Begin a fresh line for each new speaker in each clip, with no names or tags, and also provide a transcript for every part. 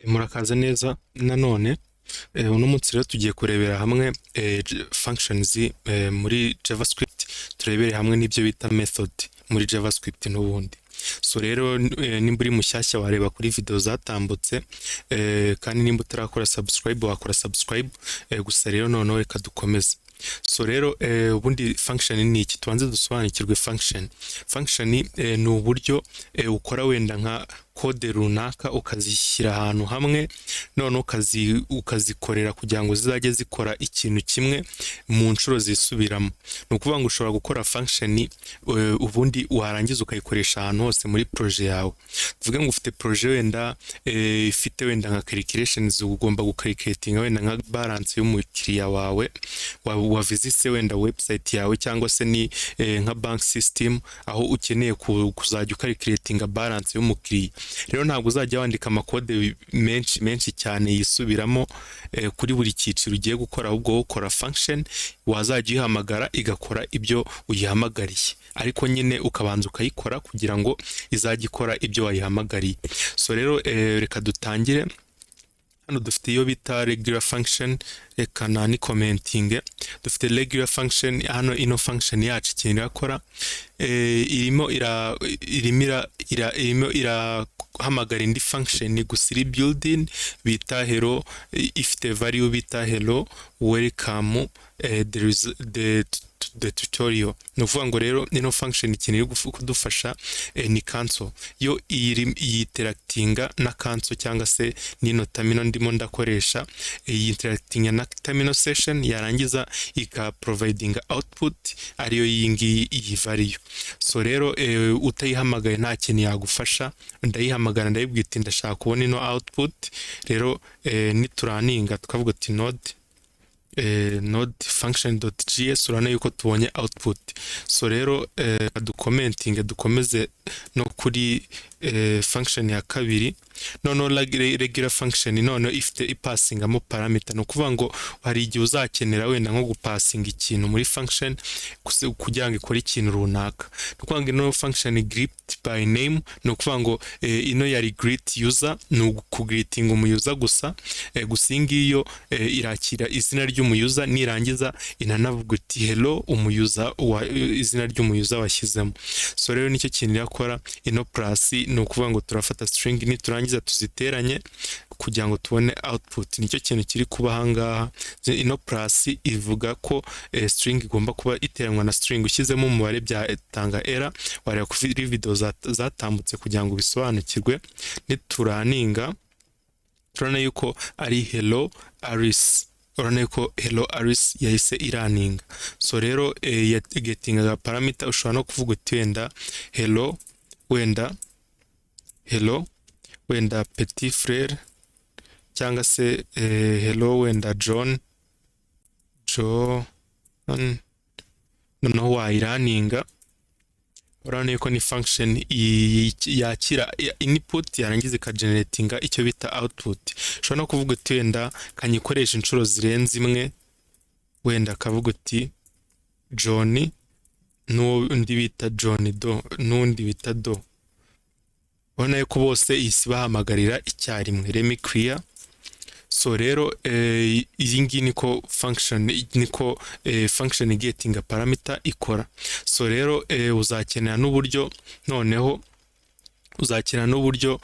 Murakaza neza nanone uno munsi rero tugiye kurebera hamwe functions muri JavaScript, turebere hamwe n'ibyo bita method muri JavaScript n'ubundi. So rero nimba uri mushyashya wareba kuri video zatambutse, kandi nimba utarakora subscribe wakora subscribe, gusa rero noneho reka dukomeze. So rero ubundi function ni iki? Tubanze dusobanukirwe function ni uburyo ukora wenda nka code runaka ukazishyira ahantu hamwe, none ukazikorera kugira ngo zizajye zikora ikintu kimwe mu nshuro zisubiramo. Ni ukuvuga ngo ushobora gukora function ubundi warangiza ukayikoresha ahantu hose muri projet yawe. Tuvuge ngo ufite projet wenda ifite wenda nka calculations, ugomba gucalculatinga wenda nka balance y'umukiriya wawe wa visit wenda website yawe, cyangwa se ni nka bank system aho ukeneye kuzajya ucalculatinga balance y'umukiriya. Rero ntabwo uzajya wandika amakode menshi cyane yisubiramo kuri buri cyiciro ugiye gukora, ahubwo ukora function wazajya uyihamagara igakora ibyo uyihamagariye, ariko nyine ukabanza ukayikora kugira ngo izajya ikora ibyo wayihamagariye. So rero reka dutangire. Hano dufite iyo bita regular function, reka ni commenting. Dufite regular function hano, ino function yacu ikintu irakora irimo irahamagara indi function gusa iri building bita hello, ifite value bita hello welcome there is the tutorial. Ni ukuvuga ngo rero ino function ikintu iri kudufasha ni cancel. Yo interactinga na cancel, cyangwa se nino terminal ndimo ndakoresha interactinga na terminal session, yarangiza ika providing output ariyo iyi value. So rero utayihamagaye nta kintu yagufasha. Ndayihamagara ndayibwita ndashaka kubona ino output. Rero nituraninga tukavuga ati node function.js, urana yuko tubonye output. So rero dukomeze no kuri function ya kabiri. Noneho regular function noneho ifite ipasingamo parameter. No kuvuga ngo hari igihe uzakenera wenda nko gupasinga ikintu muri function kugira ngo ikore ikintu runaka. No kuvuga ngo ino function greet by name, no kuvuga ngo ino yari greet user, no kugreeting umuyuza gusa. Gusa ngiyo irakira izina ry'umuyuza, nirangiza inanavuga iti hello umuyuza izina ry'umuyuza washyizemo. So rero nicyo kintu yakora ino plus. No kuvuga ngo turafata string niturangiza tuziteranye kugira ngo tubone output. Nicyo kintu kiri kuba hangaha. Ino plus ivuga ko string igomba kuba iteranywa na string ushyizemo umubare byatanga error. Wareba kuri video zatambutse kugira ngo bisobanukirwe. Nituraninga turana yuko ari hello Alice, urana yuko hello Alice yahise iraninga. So rero getting parameter ushobora no kuvuga uti wenda hello wenda petit frère, cyangwa se hello wenda John noneho wayiraninga. Urabona yuko ni function yakira input yarangiza ikageneratinga icyo bita output. Ushobora no kuvuga uti wenda kanyikoresha inshuro zirenze imwe, wenda kavuga uti John n'undi bita John do n'undi bita do. Urabona yuko bose isi bahamagarira icyarimwe. Let me clear. So rero iyi ngiyi niko function getting parameter ikora. So rero uzakenera n'uburyo, noneho uzakenera n'uburyo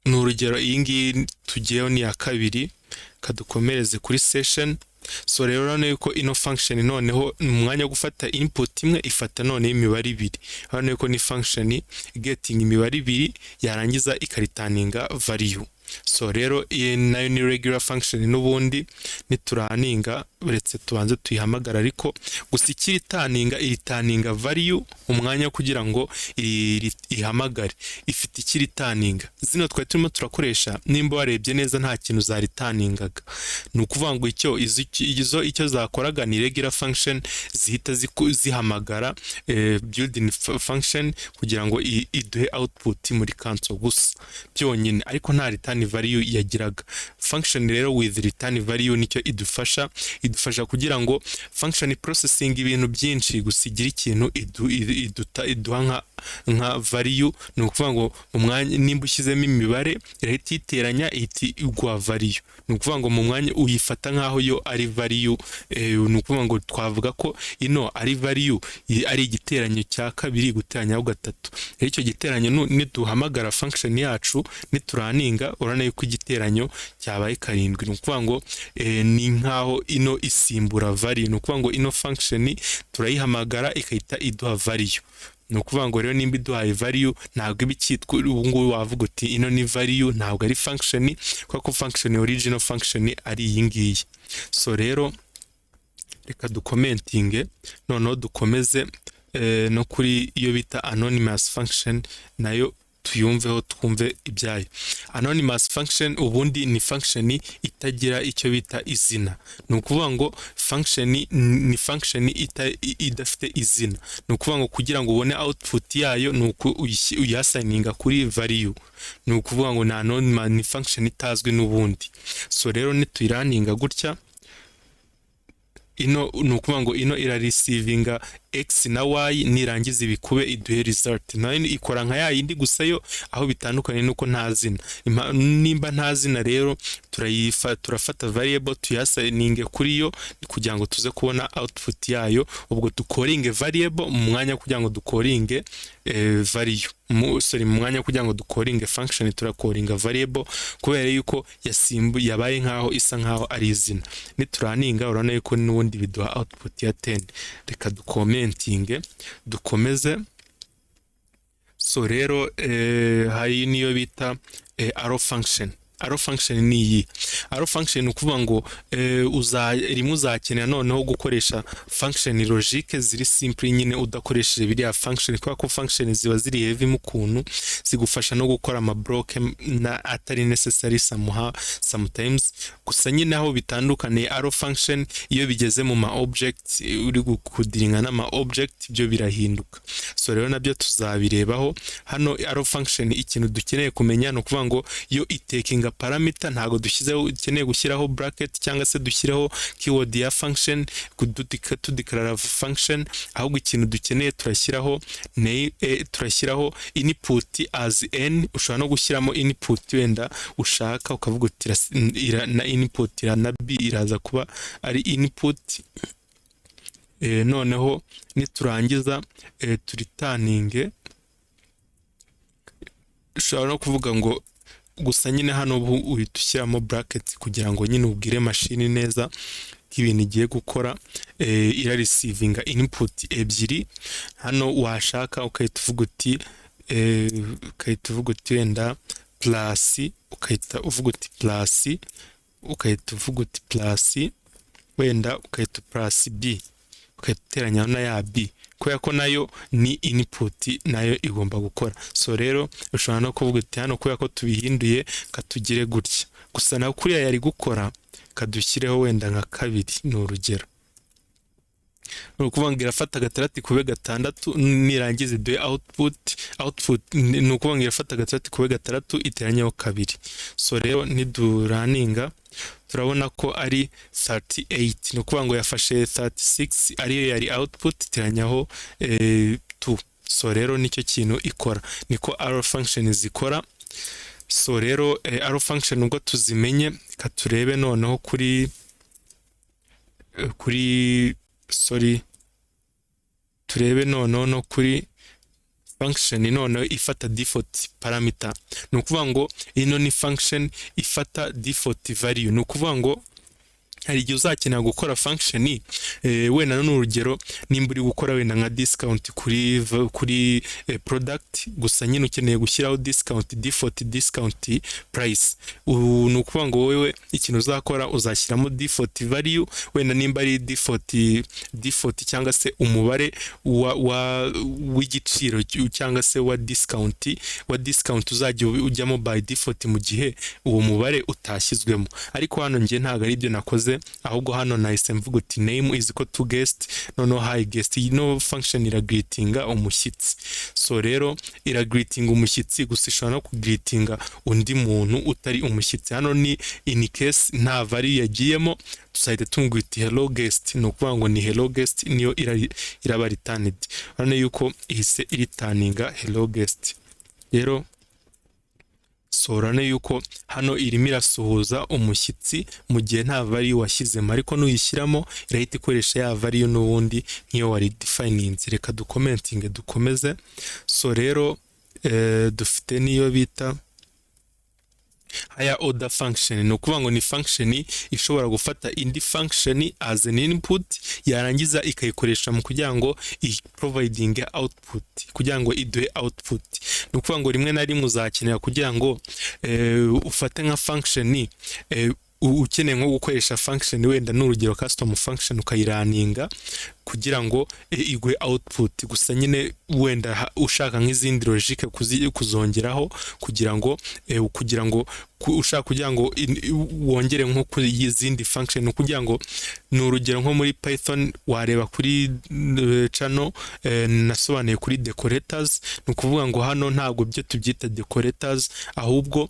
n'urugero iyi ngiyi tugiyeho ni ya kabiri, kadukomereze kuri session. So rero urabona yuko ino function noneho mu mwanya wo gufata input imwe ifata noneho imibare ibiri. Urabona yuko ni function getting imibare ibiri yarangiza ikaritaninga value. So rero nayo ni regular function n'ubundi. Nituraninga uretse tubanze tuyihamagara, ariko gusa iritaninga value umwanya kugira ngo ihamagare ifite ikiritaninga. Zino twari turimo turakoresha, nimba warebye neza nta kintu zaritaningaga. Ni ukuvuga ngo icyo zakoraga ni regular function zihita zihamagara building function kugira ngo iduhe output muri console gusa byonyine, ariko nta returning return value yagiraga. Function rero with return value nicyo idufasha kugira ngo function processing ibintu byinshi gusigira ikintu iduha nka value. Ni ukuvuga ngo mu mwanya nimba ushyizemo imibare irahita iteranya ihita igwa value. Ni ukuvuga ngo mu mwanya uyifata nkaho yo ari value. Ni ukuvuga ngo twavuga ko ino ari value ari igiteranyo cya kabiri guteranyaho gatatu. Icyo giteranyo niduhamagara function yacu nituraninga urana yuko igiteranyo cyabaye 7. Ni ukuvuga ngo ni nkaho ino isimbura value. Ni ukuvuga ngo ino function turayihamagara ikahita iduha value. Ni ukuvuga ngo rero nimba iduhaye value ntabwo ibikitwa ubu ngubu wavuga uti ino ni value ntabwo ari function, kuko function original function ari iyi ngiyi. So rero reka dukomentinge noneho dukomeze no kuri iyo bita anonymous function nayo tuyumveho twumve ibyayo. Anonymous function ubundi ni function itagira icyo bita izina. Ni ukuvuga ngo function ni function idafite izina. Ni ukuvuga ngo kugira ngo ubone output yayo ni uko uyassigninga kuri value. Ni ukuvuga ngo na anonymous ni function itazwi n'ubundi. So rero nituyiraninga gutya ino ni ukuvuga ngo ino irarecevinga x na y nirangiza ibikube iduhe result. Nayo ikora nka yindi gusa yo aho bitandukanye nuko nta zina. Nimba nta zina rero turafata variable tuyassigninge kuri yo kugira ngo tuze kubona output yayo. Ubwo dukoringe variable mu mwanya kugira ngo dukoringe value. Mu mwanya kugira ngo dukoringe function turakoringa variable kubera yuko yabaye nkaho isa nkaho ari izina. Nituraninga urana yuko n'ubundi biduha output ya 10. Reka dukomentinge dukomeze. So rero hari niyo bita arrow function. Arrow function ni iyi. Arrow function ni ukuvuga ngo rimwe uzakenera noneho gukoresha function logique ziri simple nyine udakoresheje biriya function, kubera ko function ziba ziri heavy mu kuntu zigufasha no gukora ama block na atari necessary sometimes. Gusa nyine aho bitandukaniye arrow function iyo bigeze mu ma object uri gukudiringa na ma object byo birahinduka. So rero nabyo tuzabirebaho hano. Arrow function ikintu dukeneye kumenya no kuvuga ngo yo itakinga parameter, ntago dukeneye gushyiraho bracket cyangwa se dushyiraho keyword ya function tudeclare function, ahubwo ikintu dukeneye turashyiraho input as n. Ushobora no gushyiramo input wenda ushaka ukavuga uti na input na b iraza kuba ari input. Noneho niturangiza turitaninge ushobora no kuvuga ngo gusa nyine hano uhita ushyiramo bracket kugira ngo nyine ubwire machine neza ibintu igiye gukora. Irarecevinga input ebyiri hano washaka ukahita uvuga uti wenda plus, ukahita uvuga uti plus, ukahita uvuga uti plus wenda ukahita plus b, ukahita uteranya na ya b kubera ko nayo ni input nayo igomba gukora. So rero ushobora no kuvuga uti hano kubera ko tubihinduye katugire gutya, gusa naho kuriya yari gukora kadushyireho wenda nka 2 ni urugero. Ni ukuvuga ngo irafata 6 kube 6 nirangiza iduhe output ni ukuvuga ngo irafata 6 kube 6 iteranyaho 2. So rero niduraninga turabona ko ari 38. Ni ukuvuga ngo yafashe 36 ariyo yari output iteranyaho 2. So rero nicyo kintu ikora, niko arrow function zikora. So rero arrow function ubwo tuzimenye katurebe noneho turebe noneho no kuri function noneho ifata default parameter. Ni ukuvuga ngo ino ni function ifata default value. Ni ukuvuga ngo hari igihe uzakenera gukora function wenda n'urugero nimba uri gukora wenda nka discount kuri product, gusa nyine ukeneye gushyiraho default discount price. Ni ukuvuga ngo wewe ikintu uzakora uzashyiramo default value wenda nimba ari default cyangwa se umubare w'igiciro cyangwa se wa discount uzajya ujyamo by default mu gihe uwo mubare utashyizwemo. Ariko hano ngiye ntago ari byo nakoze, ahubwo hano nahise mvuga uti name is equal to guest, noneho hi guest. Ino function iragreetinga umushyitsi. So rero iragreetinga umushyitsi, gusa ishobora no kugreetinga undi muntu utari umushyitsi. Hano ni in case nta value yagiyemo, tuzahita tumwita hello guest, ni ukuvuga ngo ni hello guest niyo iraba returned. Urabona yuko ihise iritaninga hello guest. Rero sorane yuko hano irimo irasuhuza umushyitsi mu gihe nta value washyizemo, ariko nuyishyiramo irahita ikoresha ya value n'ubundi nk'iyo wari defininze. Reka dukomentinge dukomeze. So rero dufite niyo bita higher order function, ni ukuvuga ngo ni function ishobora gufata indi function as an input, yarangiza ikayikoresha mu kugira ngo providing output, kugira ngo iduhe output. Ni ukuvuga ngo rimwe na rimwe uzakenera kugira ngo ufate nka function ukeneye nko gukoresha function wenda n'urugero custom function ukayiraninga kugira ngo igwe output, gusa nyine wenda ushaka nk'izindi logique kuzongeraho kugira ngo ushaka kugira ngo wongere nko kuri izindi function, kugira ngo n'urugero nko muri Python wareba kuri channel nasobanuye kuri decorators. Ni ukuvuga ngo hano ntabwo byo tubyita decorators, ahubwo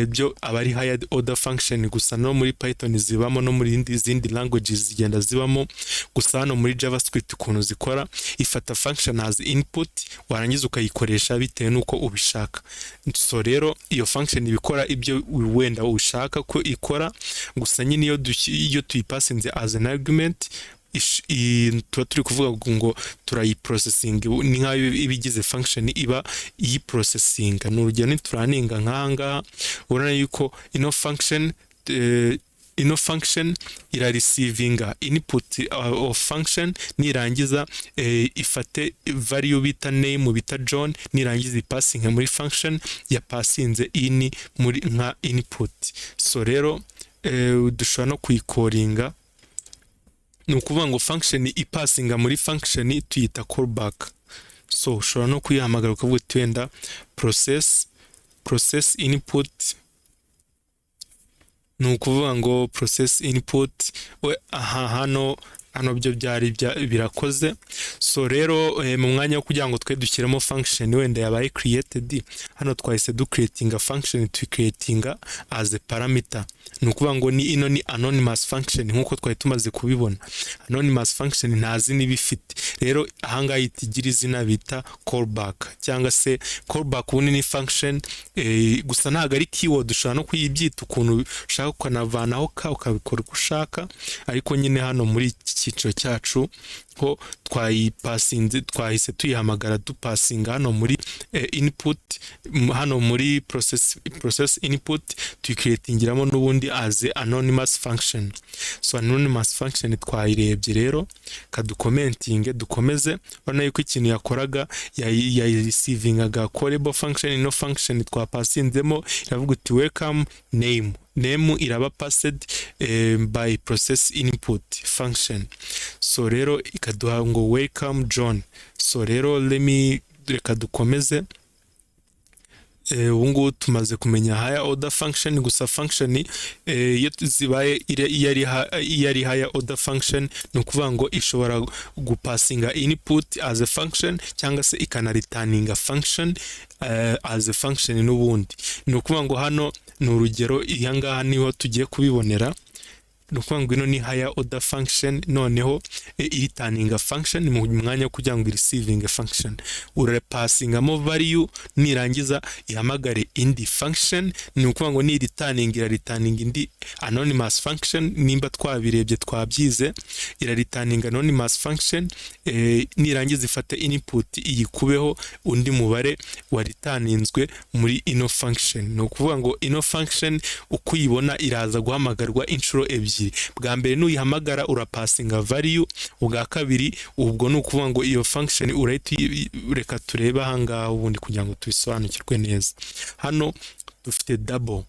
byo aba ari higher order function gusa. No muri Python zibamo, no muri izindi languages zigenda zibamo, gusa hano muri JavaScript ukuntu zikora, ifata function as input warangiza ukayikoresha bitewe nuko ubishaka. So rero iyo function ibikora ibyo wenda ushaka ko ikora, gusa nyine iyo tuyipasinze as an argument tuba turi kuvuga ngo turayiprocessing, ni nk'aho ibigize function iba iyiprocessing. N'urugero nituraninga nk'ahangaha urabona yuko ino function ira receiving input of function, nirangiza ifate value bita name bita John, nirangiza ipassing muri function ya passinze ini muri nka input. So rero dushobora no kuyikoringa, ni ukuvuga ngo function ipassinga muri function tuyita callback. So ushobora no kuyihamagara ukavuga uti wenda process input, ni ukuvuga ngo process input hano byo byari birakoze. So rero mu mwanya wo kugira ngo twe dushyiremo function wenda yabaye created, hano twahise creating a function creating as a parameter. Ni ukuvuga ngo ino ni anonymous function nk'uko twari tumaze kubibona. Anonymous function ntazi n'ibifite, rero ahangaha itigira izina bita callback, cyangwa se callback ubundi ni function gusa ntabwo ari keyword. Ushobora no kuyibyita ukuntu ushaka ukanavanaho ukabikora uko ushaka, ariko nyine hano muri iki cyiciro cyacu ho twayipasinze, twahise tuyihamagara dupasinga hano muri input, hano muri process input tuyicreatingiramo n'ubundi as anonymous function. So anonymous function twayirebye, rero kadukomentinge dukomeze. Urabona yuko ikintu yakoraga receiving callable function, ino function twapasinzemo iravuga uti welcome name iraba passed by process input function. So rero ikaduha ngo welcome John. So rero reka dukomeze. Ubu ngubu tumaze kumenya higher order function, gusa function iyo zibaye iyo ari higher order function, ni ukuvuga ngo ishobora gupasinga input as a function cyangwa se ikanaritaninga function as a function n'ubundi. Ni ukuvuga ngo hano ni urugero, ihangaha niho tugiye kubibonera. Ni ukuvuga ngo ino ni higher order function, noneho iritaninga function mu mwanya kugira ngo receiving function urapasingamo value, nirangiza ihamagare indi function. Ni ukuvuga ngo ni iritaninga indi anonymous function. Nimba twabirebye twabyize, iraritaninga anonymous function, nirangiza ifate input iyikubeho undi mubare waritaninzwe muri ino function. Ni ukuvuga ngo ino function uko uyibona iraza guhamagarwa inshuro ebyiri. Bwa mbere nuyihamagara urapasinga value, ubwa kabiri ubwo ni ukuvuga ngo iyo function urahita reka turebe ahangaha ubundi kugira ngo tubisobanukirwe neza. Hano dufite double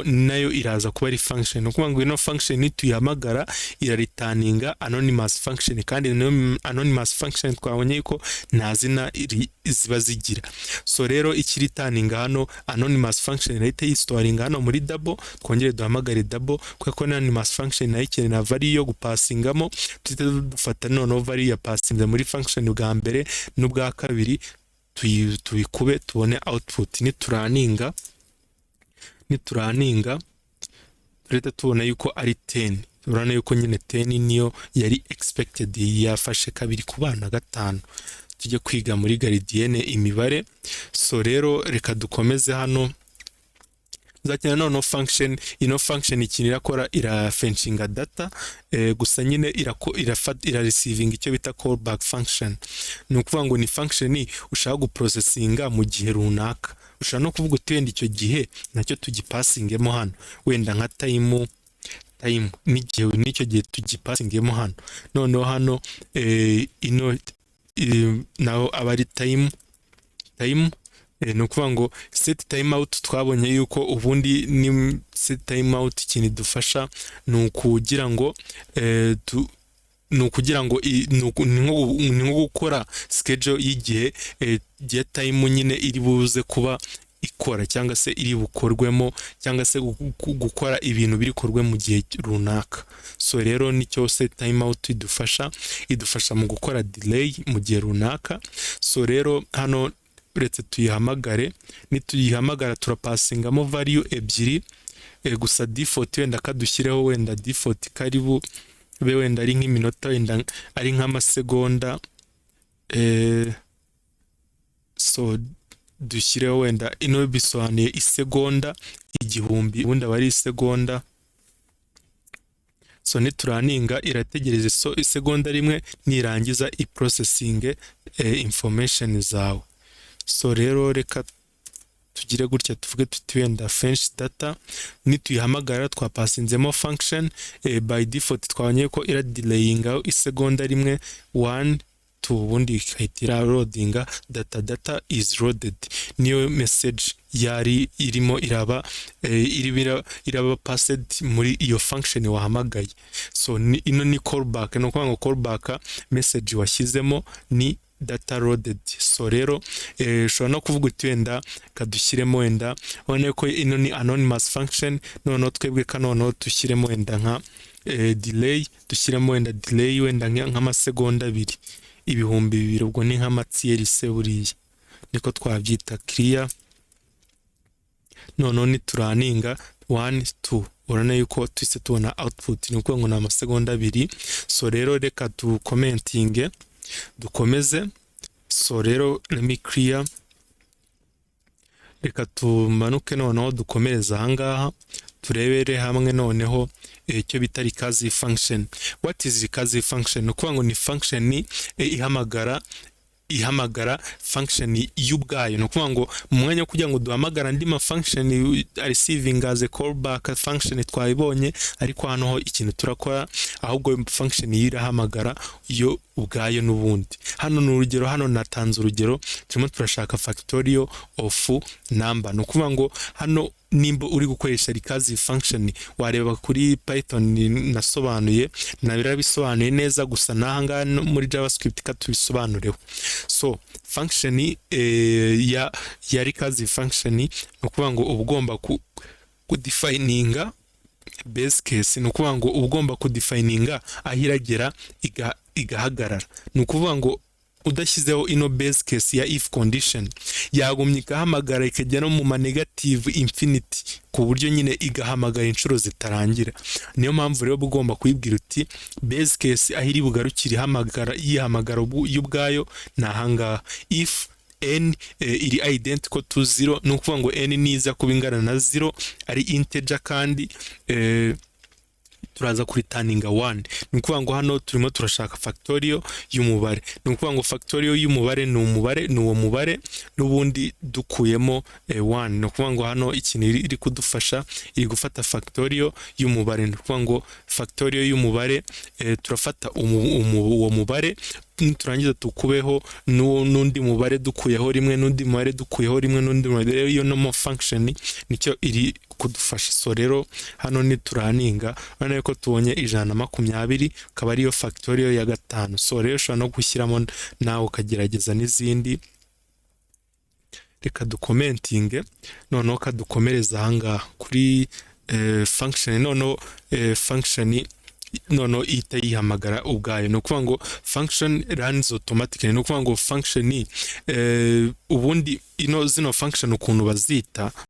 nayo iraza kuba ari function. Nukuvuga ngo ino function tuyihamagara iraritaninga anonymous function, kandi anonymous function twabonye yuko nta zina ziba zigira. So rero ikiritaninga hano anonymous function irahita yistoringa hano muri double, twongere duhamagare double kuko anonymous function nayo ikenera value yo gupasingamo. Tuhita dufata noneho value ya passinze muri function bwa mbere n'ubwa kabiri tuyikube tubone output. Nituraninga tureta tubona yuko ari 10. Urabona yuko nyine 10 niyo yari expected, yafashe kabiri ku bana 5. Tujye kwiga muri gardienne imibare. So rero reka dukomeze hano. Zakina noneho function, ino function ikintu irakora irafetchinga data, gusa nyine ira receiving icyo bita callback function. Ni ukuvuga ngo ni function ushaka guprocessinga mu gihe runaka. Ushaka no kuvuga utenda icyo gihe nacyo tugipasingemo hano, wenda nka time n'igihe n'icyo gihe tugipasingemo hano. Noneho hano ino naho aba ari time ni ukuvuga ngo set timeout. Twabonye yuko ubundi ni set timeout ikintu dufasha ni ukugira ngo ni nko gukora schedule y'igihe gihe time nyine iri buze kuba ikora, cyangwa se iri bukorwemo, cyangwa se gukora ibintu biri korwe mu gihe runaka. So rero nicyo set timeout idufasha mu gukora delay mu gihe runaka. So rero hano uretse tuyihamagare, nituyihamagara turapasingamo value ebyiri, gusa default wenda kadushyireho wenda default karibu be wenda ari nk'iminota, wenda ari nk'amasegonda. So dushyireho wenda ino bisobanuye isegonda igihumbi, ubundi aba ari isegonda. So nituraninga irategereza isegonda rimwe, nirangiza iprocessing information zawe. So rero reka tugire gutya tuvuge tuti wenda fetch data. Nituyihamagara twapasinzemo function, by default twabonye ko ira delayinga isegonda rimwe 1 2, ubundi ikahita loadinga data is loaded. Niyo message yari irimo iraba passed muri iyo function wahamagaye. So ino ni callback, no kuvuga ngo callback message washyizemo ni data loaded. So rero ushobora no kuvuga uti wenda kadushyiremo wenda, ubona ko ino ni anonymous function, noneho twebwe kanoneho dushyiremo wenda nka delay, dushyiremo wenda delay wenda nk'amasegonda 2 ibihumbi 200. Ubwo ni nk'amatsiyeri buriya niko twabyita clear. Noneho nituraninga 1 2, urabona yuko twise tubona output, ni ukuvuga ngo ni amasegonda 2. So rero reka dukomeze. So rero let me clear, reka tumanuke noneho dukomereza ahangaha turebere hamwe noneho icyo bita recursive function. What is recursive function? Nukuvuga ngo ni function ihamagara function y'ubwayo. Nukuvuga ngo mu mwanya wo kugira ngo duhamagara andi ma function receiving as a callback function twayibonye, ariko hano ho ikintu turakora ahubwo function irahamagara yo ubwayo n'ubundi. Hano ni urugero, hano natanze urugero, turimo turashaka factorial of number. Nukuvuga ngo hano nimba uri gukoresha recursive function, wareba kuri Python nasobanuye, nabirabisobanuye neza, gusa nahanga muri JavaScript katubisobanureho. So function ya recursive function, nukuvuga ngo ugomba kudefininga base case. Nukuvuga ngo ugomba kudefininga ahiragera igahagarara. Nukuvuga ngo udashyizeho ino base case ya if condition, yagumye igahamagara ikajya no mu negative infinity, ku buryo nyine igahamagara inshuro zitarangira. Niyo mpamvu rero ugomba kuyibwira uti base case ahiri bugarukire yihamagara y'ubwayo nahangaha. If n iri identical to 0, nukuvuga ngo n niza kuba ingana na 0 ari integer, kandi turaza kuri turninga 1. Ni ukuvuga ngo hano turimo turashaka factorial y'umubare. Ni ukuvuga ngo factorial y'umubare ni uwo mubare n'ubundi dukuyemo 1. Ni ukuvuga ngo hano ikintu iri kudufasha iri gufata factorial y'umubare. Ni ukuvuga ngo factorial y'umubare turafata uwo mubare turangiza tukubeho n'undi mubare dukuyeho rimwe n'undi mubare dukuyeho rimwe n'undi mubare. Iyo normal function nicyo iri kudufasha. So rero hano ni turaninga urabona ko tubonye 120 akaba ariyo factorial ya 5. So rero ushobora no gushyiramo nawe ukagerageza n'izindi. Reka dukomentinge noneho kadukomereza ahangaha kuri function. Noneho function noneho ihita yihamagara ubwayo. Ni ukuvuga ngo function runs automatically. Ni ukuvuga ngo function ubundi zino function ukuntu bazita